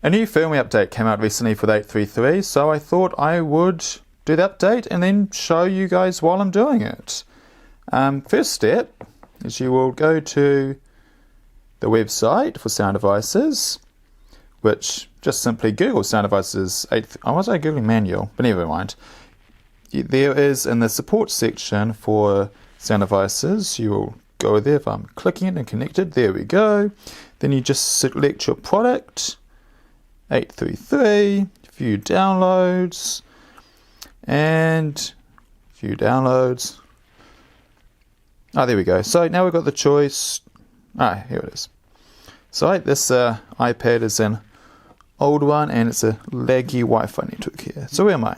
A new firmware update came out recently for the 833, so I thought I would do the update and then show you guys while I'm doing it. First step is you will go to the website for sound devices, which just simply Google sound devices. I was Googling manual, but never mind. There is in the support section for sound devices, you will go there. If I'm clicking it and connected, there we go. Then you just select your product, 833, few downloads, and few downloads. Oh, there we go. So now we've got the choice. Ah, here it is. So this iPad is an old one, and it's a laggy Wi-Fi network here. So where am I?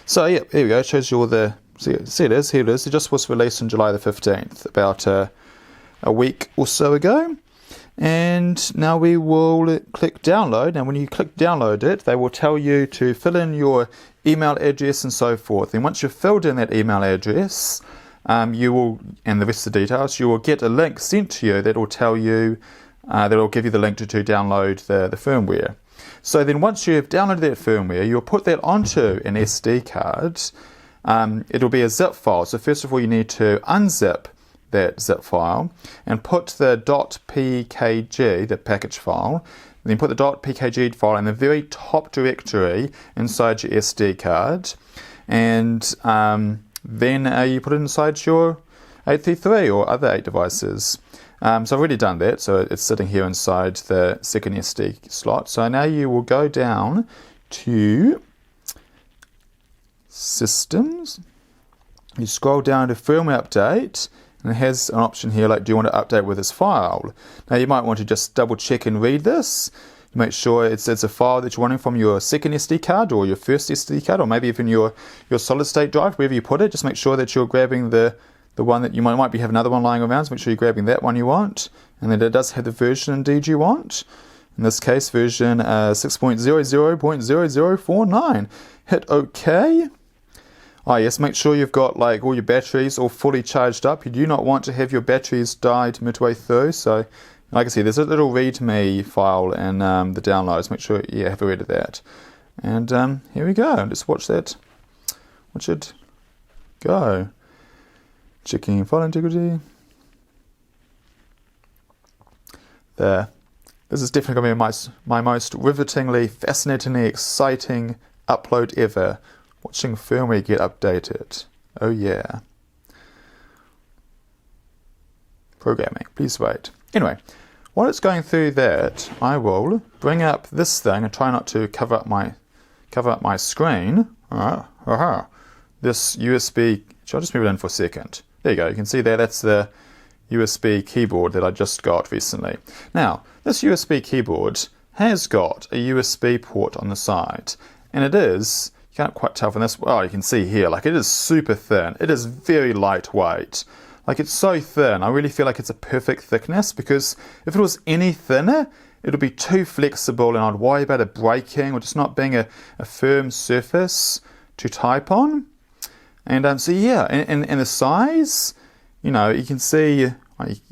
So yeah, here we go. It shows you all the. See it is. Here it is. It just was released on July the 15th, about a week or so ago. And now we will click download, and when you click download it, they will tell you to fill in your email address and so forth. And once you've filled in that email address, you will, and the rest of the details, you will get a link sent to you that will tell you, that will give you the link to download the firmware. So then once you've downloaded that firmware, you'll put that onto an SD card. It'll be a zip file. So first of all, you need to unzip that zip file and put the .pkg, the package file, then put the .pkg file in the very top directory inside your SD card, and then you put it inside your 833 or other 8 devices. So I've already done that, so it's sitting here inside the second SD slot. So now you will go down to Systems, you scroll down to Firmware Update, and it has an option here like, do you want to update with this file? Now you might want to just double check and read this. Make sure it's a file that you're running from your second SD card or your first SD card, or maybe even your solid state drive, wherever you put it. Just make sure that you're grabbing the one that you might be have another one lying around, so make sure you're grabbing that one you want, and that it does have the version indeed you want. In this case, version 6.00.0049. Hit OK. Oh yes, make sure you've got like all your batteries all fully charged up. You do not want to have your batteries died midway through. So, like I said, there's a little README file in the downloads. Make sure you have a read of that. And here we go. Just watch that. Watch it go. Checking file integrity. There. This is definitely going to be my most rivetingly, fascinatingly exciting upload ever. Watching firmware get updated. Oh yeah. Programming. Please wait. Anyway, while it's going through that, I will bring up this thing and try not to cover up my screen. This USB. Shall I just move it in for a second? There you go. You can see there. That's the USB keyboard that I just got recently. Now, this USB keyboard has got a USB port on the side, and it is. Can't quite tell from this. Oh, you can see here, like it is super thin. It is very lightweight. Like it's so thin. I really feel like it's a perfect thickness, because if it was any thinner, it would be too flexible and I'd worry about it breaking or just not being a firm surface to type on. And so yeah, and the size, you know, you can see, you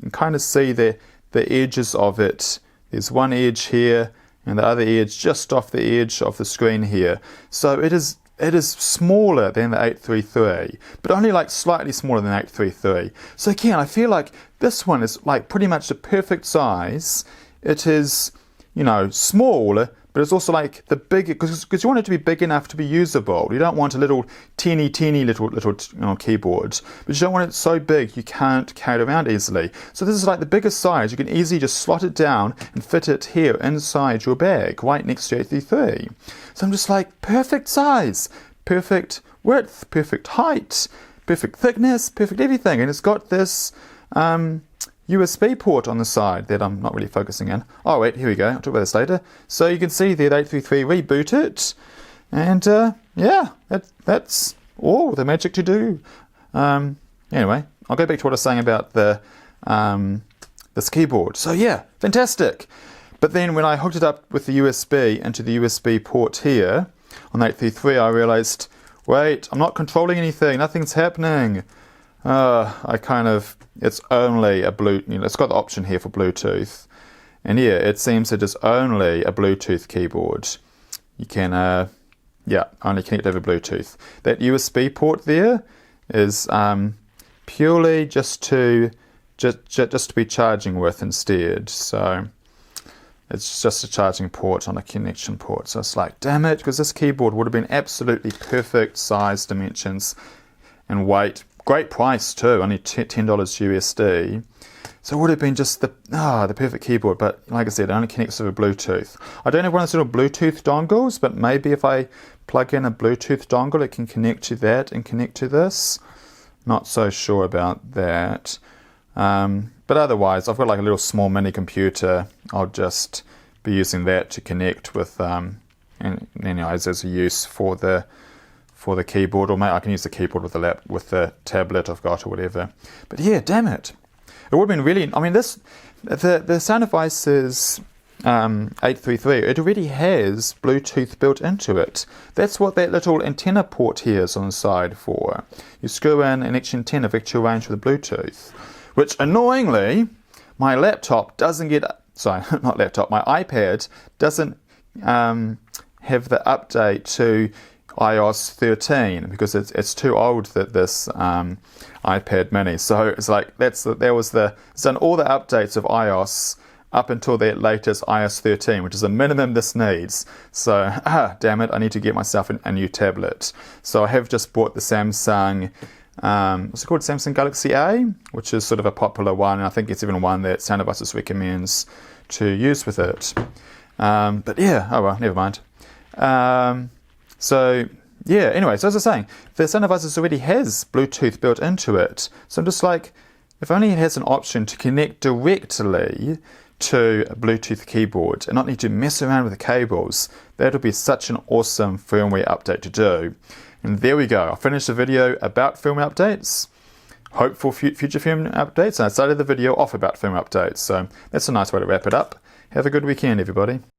can kind of see the edges of it. There's one edge here, and the other edge just off the edge of the screen here. So it is smaller than the 833, but only like slightly smaller than the 833. So again, I feel like this one is like pretty much the perfect size. It is, you know, small, but it's also like the big, because you want it to be big enough to be usable. You don't want a little teeny little keyboard, but you don't want it so big you can't carry it around easily. So this is like the biggest size. You can easily just slot it down and fit it here inside your bag, right next to 833. So I'm just like, perfect size, perfect width, perfect height, perfect thickness, perfect everything. And it's got this USB port on the side that I'm not really focusing in. Oh wait, here we go. I'll talk about this later. So you can see there, 833 reboot it, and yeah, that's all the magic to do. Anyway, I'll go back to what I was saying about the this keyboard. So yeah, fantastic. But then when I hooked it up with the USB into the USB port here on 833, I realized, wait, I'm not controlling anything. Nothing's happening. It's only a it's got the option here for Bluetooth, And yeah, it seems it is only a Bluetooth keyboard. You can, only connect over Bluetooth. That USB port there is purely just to be charging with instead. So it's just a charging port on a connection port. So it's like, damn it, because this keyboard would have been absolutely perfect size, dimensions, and weight. Great price too, only $10 USD. So it would have been just the perfect keyboard. But like I said, it only connects over Bluetooth. I don't have one of those little Bluetooth dongles, but maybe if I plug in a Bluetooth dongle, it can connect to that and connect to this. Not so sure about that. But otherwise, I've got like a little small mini computer. I'll just be using that to connect with, and as a use for the keyboard, or maybe I can use the keyboard with the tablet I've got or whatever. But yeah, damn it, it would have been really. I mean, the Sounddevices 833, it already has Bluetooth built into it. That's what that little antenna port here is on the side for. You screw in an extra antenna virtual range with Bluetooth. Which, annoyingly, my laptop doesn't get... Sorry, not laptop. My iPad doesn't have the update to iOS 13 because it's too old, that this iPad mini. So it's like it's done all the updates of iOS up until that latest iOS 13, which is the minimum this needs. So, damn it, I need to get myself a new tablet. So I have just bought the Samsung... what's it called? Samsung Galaxy A, which is sort of a popular one. And I think it's even one that Sounddevices recommends to use with it. But yeah, oh well, never mind. So yeah, anyway, so as I was saying, the Sounddevices already has Bluetooth built into it. So I'm just like, if only it has an option to connect directly to a Bluetooth keyboard and not need to mess around with the cables, that would be such an awesome firmware update to do. And there we go. I finished the video about firmware updates. Hope for future firmware updates. And I started the video off about firmware updates. So that's a nice way to wrap it up. Have a good weekend, everybody.